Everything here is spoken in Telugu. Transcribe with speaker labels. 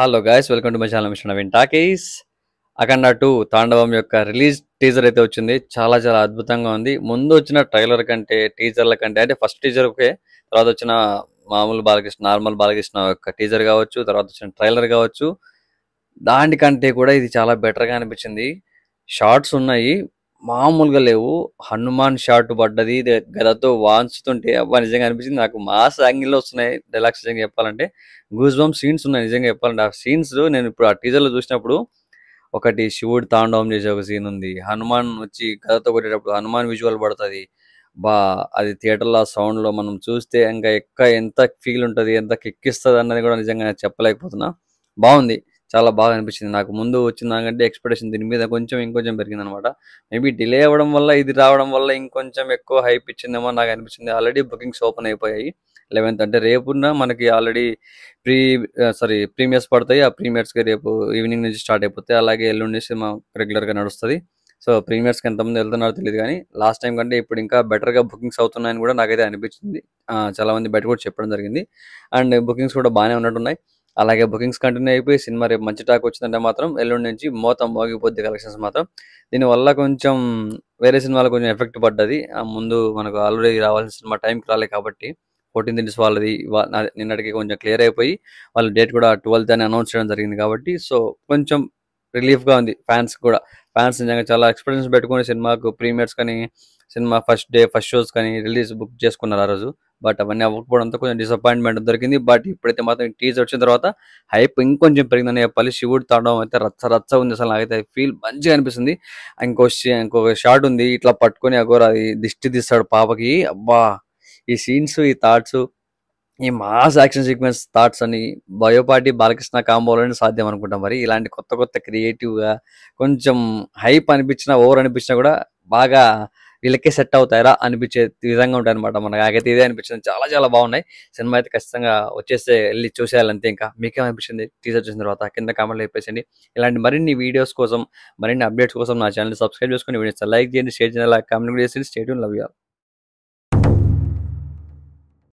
Speaker 1: Hello guys, welcome to my channel mister Naveen talkies. Akhanda 2 Thandavam యొక్క రిలీజ్ టీజర్ అయితే వచ్చింది. చాలా చాలా అద్భుతంగా ఉంది. ముందు వచ్చిన ట్రైలర్ కంటే టీజర్ల కంటే అంటే ఫస్ట్ టీజర్ ఓకే, తర్వాత వచ్చిన మామూలు బాలకృష్ణ నార్మల్ బాలకృష్ణ యొక్క టీజర్ కావచ్చు, తర్వాత వచ్చిన ట్రైలర్ కావచ్చు, దానికంటే కూడా ఇది చాలా బెటర్గా అనిపించింది. షార్ట్స్ ఉన్నాయి, మామూలుగా లేవు. హనుమాన్ షాట్ పడ్డది, ఇది గదతో వాంచుతుంటే అబ్బా నిజంగా అనిపించింది. నాకు మాస్ యాంగిల్లో వస్తున్నాయి డైలాగ్స్. నిజంగా చెప్పాలంటే గూస్ బంప్ సీన్స్ ఉన్నాయి. నిజంగా చెప్పాలంటే ఆ సీన్స్ నేను ఇప్పుడు ఆ టీజర్లో చూసినప్పుడు, ఒకటి శివుడు తాండవం చేసే ఒక సీన్ ఉంది, హనుమాన్ వచ్చి గదతో కొట్టేటప్పుడు హనుమాన్ విజువల్ పడుతుంది. బా అది థియేటర్లో సౌండ్లో మనం చూస్తే ఇంకా ఎంత ఫీల్ ఉంటుంది, ఎంత కిక్కిస్తుంది అన్నది కూడా నిజంగా చెప్పలేకపోతున్నా. బాగుంది, చాలా బాగా అనిపించింది. నాకు ముందు వచ్చిన దానికంటే ఎక్స్పెక్టేషన్ దీని మీద ఇంకొంచెం పెరిగింది అనమాట. మేబీ డిలే అవ్వడం వల్ల, ఇది రావడం వల్ల ఇంకొంచెం ఎక్కువ హైప్ ఇచ్చిందేమో నాకు అనిపించింది. ఆల్రెడీ బుకింగ్స్ ఓపెన్ అయిపోయాయి. 11th అంటే రేపున్న మనకి ఆల్రెడీ ప్రీమియర్స్ పడతాయి. ఆ ప్రీమియర్స్కి రేపు ఈవినింగ్ నుంచి స్టార్ట్ అయిపోతాయి. అలాగే ఎల్లుండి సినిమా రెగ్యులర్గా నడుస్తుంది. సో ప్రీమియర్స్కి ఎంతమంది వెళ్తున్నారో తెలియదు, కానీ లాస్ట్ టైం కంటే ఇప్పుడు ఇంకా బెటర్గా బుకింగ్స్ అవుతున్నాయని కూడా నాకైతే అనిపించింది. చాలా మంది బయట కూడా చెప్పడం జరిగింది. అండ్ బుకింగ్స్ కూడా బాగానే ఉన్నట్టున్నాయి. అలాగే బుకింగ్స్ కంటిన్యూ అయిపోయి సినిమా రేపు మంచి టాక్ వచ్చిందంటే మాత్రం ఎల్లుండి నుంచి మోతం మోగిపోద్ది కలెక్షన్స్ మాత్రం. దీనివల్ల కొంచెం వేరే సినిమాలు కొంచెం ఎఫెక్ట్ పడ్డది. ముందు మనకు ఆల్రెడీ రావాల్సిన సినిమా టైంకి రాలేదు కాబట్టి 14th నుంచి వాళ్ళది నిన్నటికి కొంచెం క్లియర్ అయిపోయి వాళ్ళ డేట్ కూడా 12th అని అనౌన్స్ చేయడం జరిగింది కాబట్టి సో కొంచెం రిలీఫ్గా ఉంది ఫ్యాన్స్ కూడా. ఫ్యాన్స్ నిజంగా చాలా ఎక్స్పెక్టేషన్స్ పెట్టుకుని సినిమాకు ప్రీమియర్స్ కానీ, cinema first day first shows కానీ రిలీజ్ బుక్ చేసుకున్నారు ఆ రోజు. బట్ అవన్నీ అవ్వకపోవడంతో కొంచెం డిసప్పాయింట్మెంట్ దొరికింది. బట్ ఇప్పుడైతే మాత్రం టీజర్ వచ్చిన తర్వాత హైప్ ఇంకొంచెం పెరిగిందని చెప్పాలి. శివుడు తాండవం అయితే రచ్చ రచ్చ ఉంది. అసలు నాకైతే ఫీల్ మంచిగా అనిపిస్తుంది. ఇంకొక షాట్ ఉంది, ఇట్లా పట్టుకొని అగోర అది దిష్టి తీస్తాడు పాపకి. అబ్బా ఈ సీన్స్, ఈ థాట్స్, ఈ మాస్ యాక్షన్ సీక్వెన్స్ థాట్స్ అని బయోపాటి బాలకృష్ణ కాంబోలోనే సాధ్యం అనుకుంటాం. మరి ఇలాంటి కొత్త కొత్త క్రియేటివ్గా కొంచెం హైప్ అనిపించినా, ఓవర్ అనిపించినా కూడా బాగా వీళ్ళకే సెట్ అవుతాయరా అనిపించే విధంగా ఉంటాయి అనమాట. నాకైతే ఇదే అనిపించింది. చాలా చాలా బాగున్నాయి. సినిమా అయితే ఖచ్చితంగా వచ్చేస్తే వెళ్ళి చూసేయాలంతే. ఇంకా మీకేమనిపించింది టీజర్ చూసిన తర్వాత కింద కామెంట్లో చెప్పేసండి. ఇలాంటి మరిన్ని వీడియోస్ కోసం, మరిన్ని అప్డేట్స్ కోసం నా ఛానల్ సబ్స్క్రైబ్ చేసుకుని వీడియోస్ లైక్ చేయండి, షేర్ చేయండి, కామెంట్ కూడా చేసి stay tune. Love you all.